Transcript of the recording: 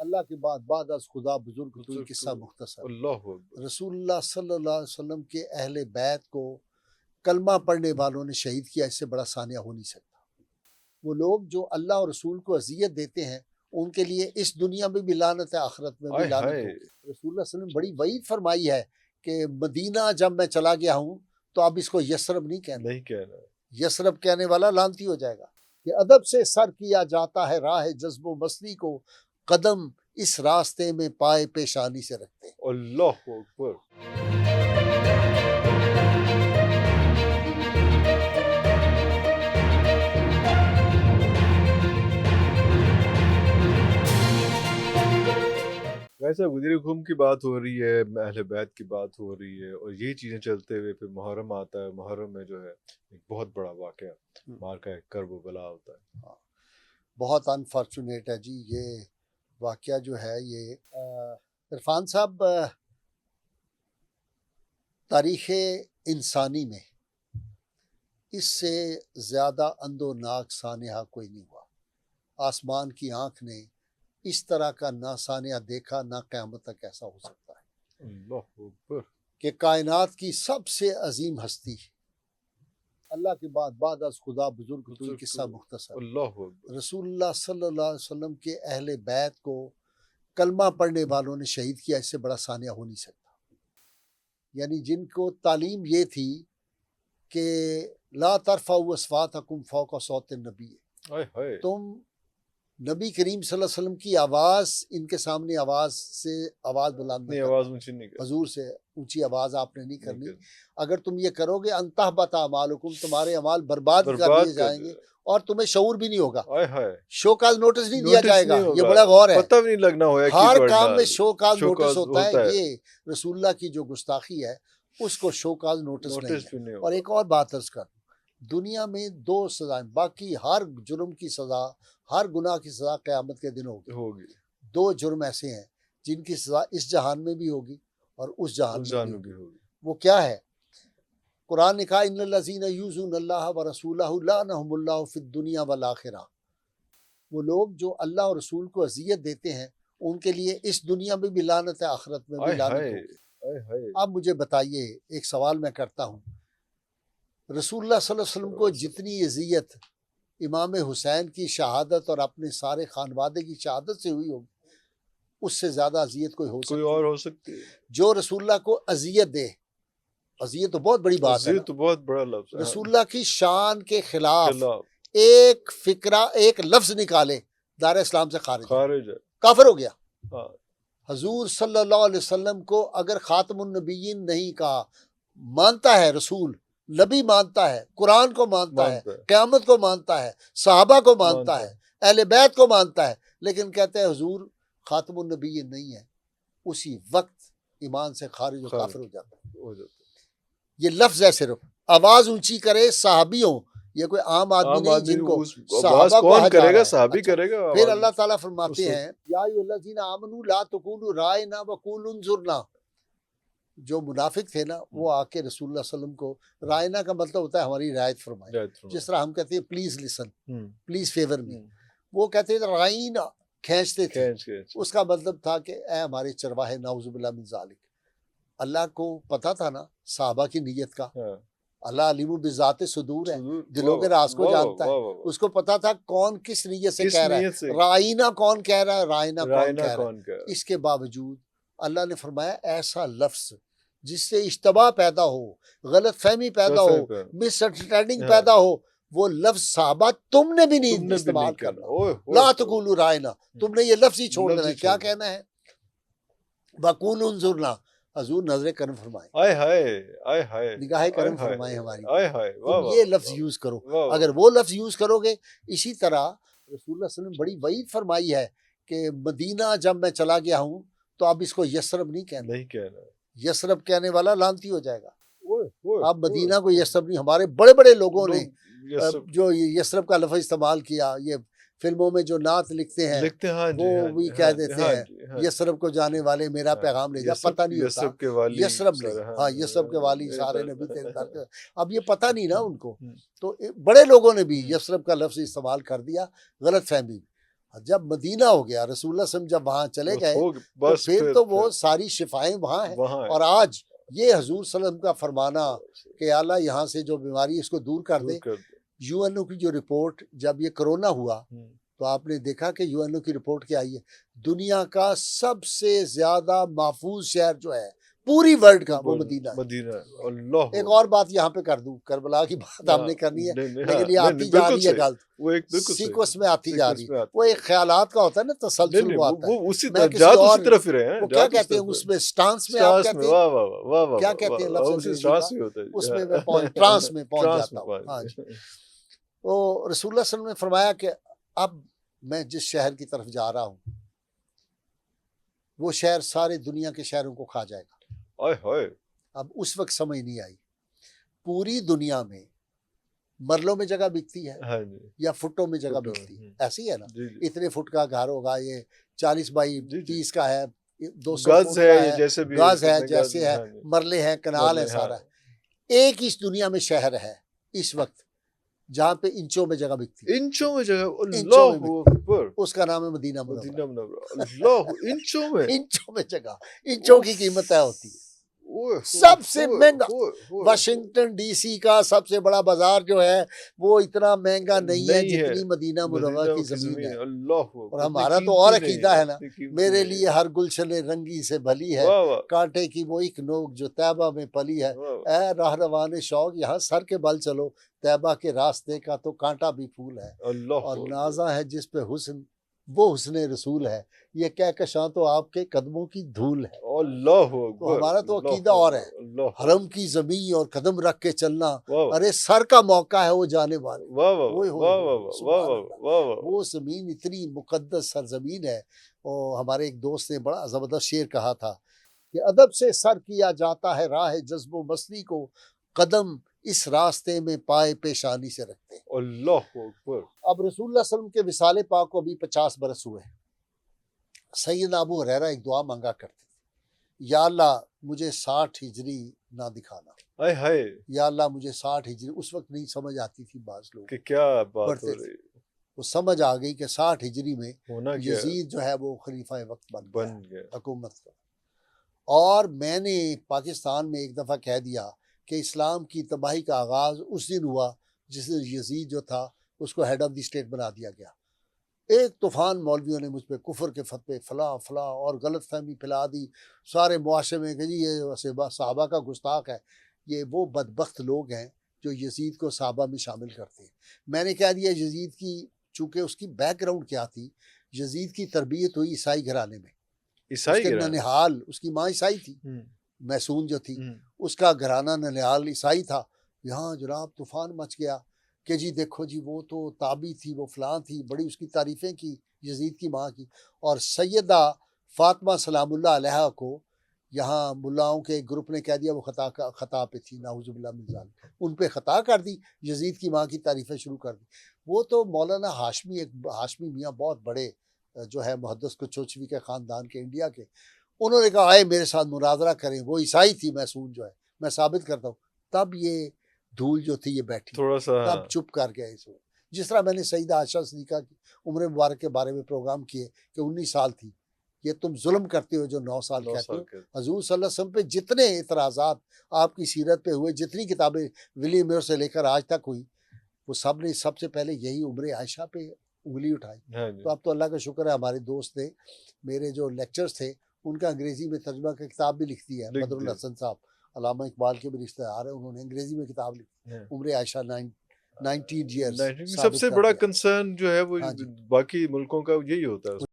اللہ کے بعد از خدا بزرگ تو یہ قصہ مختصر۔ اللہ اکبر۔ رسول اللہ صلی اللہ علیہ وسلم کے اہل بیت کو کلمہ پڑھنے والوں نے شہید کیا، اس سے بڑا ثانیہ ہو نہیں سکتا۔ وہ لوگ جو اللہ اور رسول کو اذیت دیتے ہیں ان کے لیے اس دنیا میں بھی لعنت ہے، آخرت میں بھی لعنت ہائے ہو۔ رسول اللہ صلی اللہ علیہ وسلم بڑی وعید فرمائی ہے کہ مدینہ جب میں چلا گیا ہوں تو اب اس کو یثرب نہیں کہنا، نہیں کہنا۔ یثرب کہنے والا لعنتی ہو جائے گا۔ کہ ادب سے سر کیا جاتا ہے راہ جذب و مستی کو، قدم اس راستے میں پائے پیشانی سے رکھتے ہیں۔ اللہ اکبر۔ ویسا گزر گم کی بات ہو رہی ہے، اہل بیت کی بات ہو رہی ہے، اور یہی چیزیں چلتے ہوئے پھر محرم آتا ہے۔ محرم میں جو ہے ایک بہت بڑا واقعہ مارکہ کرب و بلا ہوتا ہے۔ بہت انفارچونیٹ ہے جی یہ واقعہ جو ہے۔ یہ عرفان صاحب، تاریخ انسانی میں اس سے زیادہ اندوناک سانحہ کوئی نہیں ہوا۔ آسمان کی آنکھ نے اس طرح کا نہ سانحہ دیکھا، نہ قیامت تک ایسا ہو سکتا ہے اللہ اکبر۔ کہ کائنات کی سب سے عظیم ہستی، اللہ کے بعد از خدا بزرگ تو یہ قصہ مختصر۔ اللہ اکبر۔ رسول اللہ صلی اللہ علیہ وسلم کے اہل بیت کو کلمہ پڑھنے والوں نے شہید کیا، اس سے بڑا ثانیہ ہو نہیں سکتا۔ یعنی جن کو تعلیم یہ تھی کہ لا ترفعوا اصواتکم فوق صوت النبی، ہائے ہائے۔ تم نبی کریم صلی اللہ علیہ وسلم کی آواز ان کے سامنے آواز بلند اپنی نہ آواز کرنا، اونچی نہیں کرنا۔ حضور سے اونچی آواز آپ نے نہیں کرنی۔ اگر تم یہ کرو گے انتحبط اعمالکم، تمہارے اعمال برباد کر دیے جائیں گے اور تمہیں شعور بھی نہیں ہوگا، ہائے ہائے۔ شو کاز نوٹس نہیں دیا جائے گا۔ نہیں ہوگا، یہ بڑا غور ہے، پتہ بھی نہیں لگنا ہوا کہ ہر پڑھنا کام میں show cause show notes cause ہوتا ہے۔ یہ رسول اللہ کی جو گستاخی ہے اس کو شو کاز نوٹس نہیں نوٹس ہے۔ بھی نہیں اور ہوگا۔ ایک اور بات عرض کر، دنیا میں 2 سزائیں، باقی ہر جرم کی سزا، ہر گناہ کی سزا قیامت کے دن ہوگی۔ 2 جرم ایسے ہیں جن کی سزا اس جہان میں بھی ہوگی اور اس جہان میں بھی ہوگی۔ وہ کیا ہے؟ قرآن نے کہا ان الذین یؤذون اللہ ورسولہ لعنہم اللہ فی الدنیا والآخرہ۔ وہ لوگ جو اللہ اور رسول کو اذیت دیتے ہیں ان کے لیے اس دنیا میں بھی لعنت ہے، آخرت میں بھی لعنت ہوگی۔ اب مجھے بتائیے، ایک سوال میں کرتا ہوں، رسول اللہ صلی اللہ علیہ وسلم کو جتنی اذیت امام حسین کی شہادت اور اپنے سارے خانوادے کی شہادت سے ہوئی ہوگی، اس سے زیادہ اذیت کوئی ہو سکتی کوئی اور ہو سکتی ہے؟ جو رسول اللہ کو اذیت دے، اذیت تو بہت بڑی بات ہے نا، تو بہت بڑا لفظ ہے۔ رسول اللہ کی شان کے خلاف خلاف ایک فکرہ، ایک لفظ نکالے، دار اسلام سے خارج ہے، کافر ہو گیا۔ ہاں۔ حضور صلی اللہ علیہ وسلم کو اگر خاتم النبیین نہیں کہا، مانتا ہے رسول، نبی مانتا ہے، قرآن کو مانتا ہے، قیامت کو مانتا ہے، صحابہ کو مانتا ہے، اہل بیت کو مانتا ہے، لیکن کہتے ہیں حضور خاتم النبیین نہیں ہے، اسی وقت ایمان سے خارج و کافر ہو جاتا ہے۔ یہ لفظ ہے، صرف آواز اونچی کرے صحابیوں، یہ کوئی عام آدمی نہیں جن کو صحابہ کون کرے گا؟ ہے۔ صحابی کرے گا۔ پھر اللہ تعالیٰ فرماتے ہیں یا ایھا الذین آمنوا لا تقولوا رائنا وقولوا انظرنا۔ جو منافق تھے نا وہ آ کے رسول اللہ صلی اللہ علیہ وسلم کو، رائنا کا مطلب ہوتا ہے ہماری رعایت فرمائے، جس طرح ہم کہتے ہیں پلیز لسن، پلیز فیور می، وہ کہتے ہیں رائنا، کھینچتے تھے، اس کا مطلب تھا کہ اے ہمارے چرواہے، نعوذ باللہ من ذالک۔ اللہ کو پتا تھا نا صحابہ کی نیت کا، اللہ علیم بذات صدور ہے، دلوں کے راز کو جانتا ہے، اس کو پتا تھا کون کس نیت سے کہہ رہا ہے، رائنا کون کہہ رہا ہے، رائنا کون کہہ رہا ہے۔ اس کے باوجود اللہ نے فرمایا ایسا لفظ جس سے اشتباہ پیدا ہو، غلط فہمی پیدا ہو، مس انڈرسٹینڈنگ پیدا ہو، وہ لفظ صحابہ تم نے بھی نہیں استعمال کرنا۔ لا تقولوا رائنا، تم نے یہ لفظ ہی چھوڑ دینا ہے۔ کیا کہنا ہے؟ وقولوا انظرنا، حضور نظر کرم فرمائے، آئے ہائے، آئے ہائے، نگاہ کرم فرمائے ہماری، آئے ہائے، تم یہ لفظ یوز کرو۔ اگر وہ لفظ یوز کرو گے، اسی طرح رسول اللہ صلی اللہ علیہ وسلم بڑی وعید فرمائی ہے کہ مدینہ جب میں چلا گیا ہوں تو اب اس کو یثرب نہیں کہنا، یثرب کہنے والا لعنتی ہو جائے گا۔ اب مدینہ کو یثرب نہیں، ہمارے بڑے بڑے لوگوں نے جو یثرب کا لفظ استعمال کیا، یہ فلموں میں جو نعت لکھتے ہیں وہ بھی کہہ دیتے ہیں یثرب کو جانے والے میرا پیغام لے جا، پتہ نہیں ہوتا یثرب نہیں، ہاں یثرب کے والی سارے نبی تیرے در کے، اب یہ پتہ نہیں نا ان کو، تو بڑے لوگوں نے بھی یثرب کا لفظ استعمال کر دیا، غلط فہمی۔ جب مدینہ ہو گیا، رسول اللہ صلی اللہ علیہ وسلم جب وہاں چلے گئے تو بس پھر تو وہ ساری شفائیں وہاں ہیں. وہاں اور آج یہ حضور صلی اللہ علیہ وسلم کا فرمانا کہ یا اللہ یہاں سے جو بیماری اس کو دور کر دے. یو این او کی جو رپورٹ جب یہ کرونا ہوا تو آپ نے دیکھا کہ یو این او کی رپورٹ کیا آئی ہے، دنیا کا سب سے زیادہ محفوظ شہر جو ہے پوری ورلڈ کا وہ مدینہ ہے. مدینہ. اللہ. ایک اور بات یہاں پہ کر دوں، کربلا کی بات ہم نے کرنی ہے لیکن یہ آتی جا رہی ہے غلط سیکوینس میں آتی جا رہی ہے. وہ ایک خیالات کا ہوتا ہے نا، تسلسل وہ آتا ہے. وہ اسی طرف ہی رہے ہیں. وہ کیا کہتے ہیں اس میں سٹانس میں آپ کہتے ہیں، واہ واہ واہ واہ، کیا کہتے ہیں لفظ ٹرانس میں ہوتا ہے، اس میں ٹرانس میں پہنچ جاتا ہوں. ہاں جی. وہ رسول اللہ صلی اللہ علیہ وسلم نے فرمایا کہ اب میں جس شہر کی طرف جا رہا ہوں وہ شہر سارے دنیا کے شہروں کو کھا جائے گا. اب اس وقت سمجھ نہیں آئی، پوری دنیا میں مرلوں میں جگہ بکتی ہے یا فٹوں میں جگہ بکتی ہے، ایسی ہے نا. اتنے فٹ کا گھر ہوگا، یہ 40 بائی 30 کا ہے، 200 گز ہے، گز ہے جیسے ہے، مرلے ہیں، کنال ہے، سارا ہے. ایک اس دنیا میں شہر ہے اس وقت جہاں پہ انچوں میں جگہ بکتی ہے. انچوں میں جگہ، اللہ اکبر. اس کا نام ہے مدینہ منورہ. اللہ، انچوں میں، انچوں میں جگہ، انچوں کی قیمت طے ہوتی ہے. سب سے مہنگا واشنگٹن ڈی سی کا سب سے بڑا بازار جو ہے وہ اتنا مہنگا نہیں ہے جتنی مدینہ منورہ کی زمین ہے. اور ہمارا تو اور عقیدہ ہے نا، میرے لیے ہر گلشن رنگی سے بھلی ہے، کانٹے کی وہ ایک نوک جو طیبہ میں پلی ہے. اے راہ روان شوق یہاں سر کے بل چلو، طیبہ کے راستے کا تو کانٹا بھی پھول ہے. اور نازا ہے جس پہ حسن، وہ حسن رسول ہے. یہ کہکشاں تو آپ کے قدموں کی دھول ہے. اللہ، تو ہمارا تو عقیدہ اور ہے. حرم کی زمین اور قدم رکھ کے چلنا، ارے سر کا موقع ہے وہ جانے والے. وہ زمین اتنی مقدس سرزمین ہے. اور ہمارے ایک دوست نے بڑا زبردست شعر کہا تھا کہ ادب سے سر کیا جاتا ہے راہ جذب و مستی کو، قدم اس راستے میں پائے پیشانی سے رکھتے ہیں. اللہ اکبر. اب رسول اللہ صلی اللہ علیہ وسلم کے وصال پاک کو ابھی 50 برس ہوئے. سیدنا ابو ہریرہ ایک دعا مانگا کرتے تھے، یا اللہ مجھے 60 ہجری نہ دکھانا. یا اللہ مجھے 60 ہجری. اس وقت نہیں سمجھ آتی تھی بعض لوگ کہ کیا بات ہو رہی، وہ سمجھ آ گئی کہ 60 ہجری میں یزید جو ہے وہ خلیفہ وقت بن گیا حکومت کا. اور میں نے پاکستان میں ایک دفعہ کہہ دیا کہ اسلام کی تباہی کا آغاز اس دن ہوا جس دن یزید جو تھا اس کو ہیڈ آف دی اسٹیٹ بنا دیا گیا. ایک طوفان مولویوں نے مجھ پہ کفر کے فتوے فلاں فلاں اور غلط فہمی پھیلا دی سارے معاشرے میں کہ جی یہ صحابہ کا گستاخ ہے. یہ وہ بدبخت لوگ ہیں جو یزید کو صحابہ میں شامل کرتے ہیں. میں نے کہہ دیا یزید کی، چونکہ اس کی بیک گراؤنڈ کیا تھی، یزید کی تربیت ہوئی عیسائی گھرانے میں. اس کے ننہال، اس کی ماں عیسائی تھی، میسون جو تھی، اس کا گھرانہ ننہال عیسائی تھا. یہاں جناب طوفان مچ گیا کہ جی دیکھو جی وہ تو تابی تھی، وہ فلاں تھی، بڑی اس کی تعریفیں کی یزید کی ماں کی. اور سیدہ فاطمہ سلام اللہ علیہ کو یہاں ملاؤں کے ایک گروپ نے کہہ دیا وہ خطا پہ تھی، نعوذ باللہ من ذالک، ان پہ خطا کر دی، یزید کی ماں کی تعریفیں شروع کر دی. وہ تو مولانا ہاشمی، ایک ہاشمی میاں بہت بڑے جو ہے محدث کوچوچوی کے خاندان کے انڈیا کے، انہوں نے کہا آئے میرے ساتھ مناظرہ کریں، وہ عیسائی تھی میسون جو ہے، میں ثابت کرتا ہوں. تب یہ دھول جو تھی یہ بیٹھی، تھوڑا سا تب چپ کر گئے. اس وقت جس طرح میں نے سیدہ عائشہ صدیقہ کی عمر مبارک کے بارے میں پروگرام کیے کہ 19 سال تھی، یہ تم ظلم کرتے ہو جو 9 سال کہتے ہو. حضور صلی اللہ علیہ وسلم پہ جتنے اعتراضات آپ کی سیرت پہ ہوئے، جتنی کتابیں ولی میور سے لے کر آج تک ہوئی، وہ سب نے سب سے پہلے یہی عمر عائشہ پہ انگلی اٹھائی. تو اب تو اللہ کا شکر ہے ہمارے دوست نے میرے جو لیکچرز تھے ان کا انگریزی میں ترجمہ کا کتاب بھی لکھ دی ہے. بدر الحسن صاحب علامہ اقبال کے بھی رشتہ دار ہیں، انہوں نے انگریزی میں کتاب لکھی عمر عائشہ 19 ایئرز. سب سے بڑا کنسرن جو ہے وہ باقی ملکوں کا یہی ہوتا ہے.